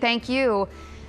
Thank you.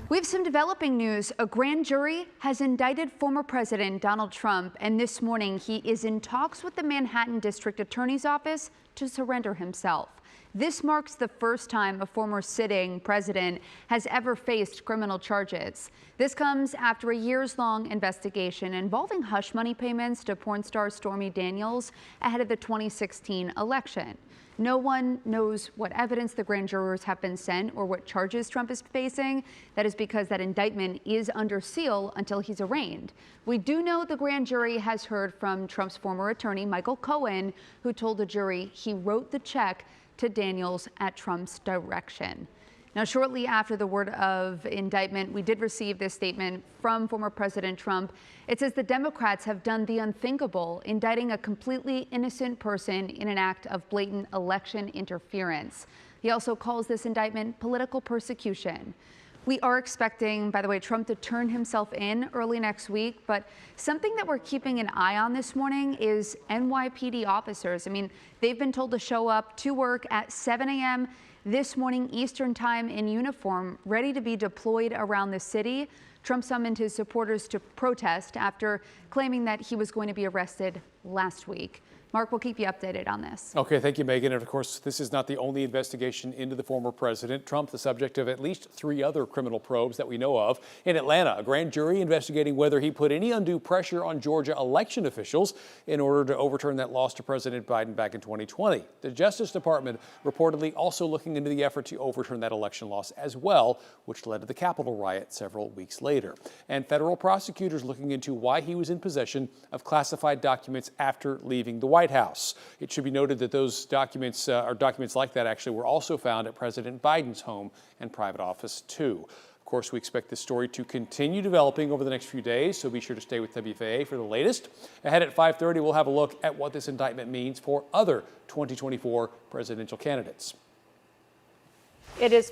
We have some developing news. A grand jury has indicted former President Donald Trump, and this morning he is in talks with the Manhattan District Attorney's Office to surrender himself. This marks the first time a former sitting president has ever faced criminal charges. This comes after a years-long investigation involving hush money payments to porn star Stormy Daniels ahead of the 2016 election. No one knows what evidence the grand jurors have been sent or what charges Trump is facing. That is because that indictment is under seal until he's arraigned. We do know the grand jury has heard from Trump's former attorney, Michael Cohen, who told the jury he wrote the check to Daniels at Trump's direction. Now, shortly after the word of indictment, we did receive this statement from former President Trump. It says the Democrats have done the unthinkable, indicting a completely innocent person in an act of blatant election interference. He also calls this indictment political persecution. We are expecting, by the way, Trump to turn himself in early next week, but something that we're keeping an eye on this morning is NYPD officers. I mean, they've been told to show up to work at 7 a.m. this morning Eastern time in uniform, ready to be deployed around the city. Trump summoned his supporters to protest after claiming that he was going to be arrested last week. Mark, we'll keep you updated on this. Okay, thank you, Megan. And of course, this is not the only investigation into the former president. Trump, the subject of at least 3 other criminal probes that we know of. In Atlanta, a grand jury investigating whether he put any undue pressure on Georgia election officials in order to overturn that loss to President Biden back in 2020. The Justice Department reportedly also looking into the effort to overturn that election loss as well, which led to the Capitol riot several weeks later. And federal prosecutors looking into why he was in possession of classified documents after leaving the White House. It should be noted that those documents, or documents like that actually, were also found at President Biden's home and private office too. Of course, we expect this story to continue developing over the next few days, so be sure to stay with WFAA for the latest. Ahead at 5:30, we'll have a look at what this indictment means for other 2024 presidential candidates. It is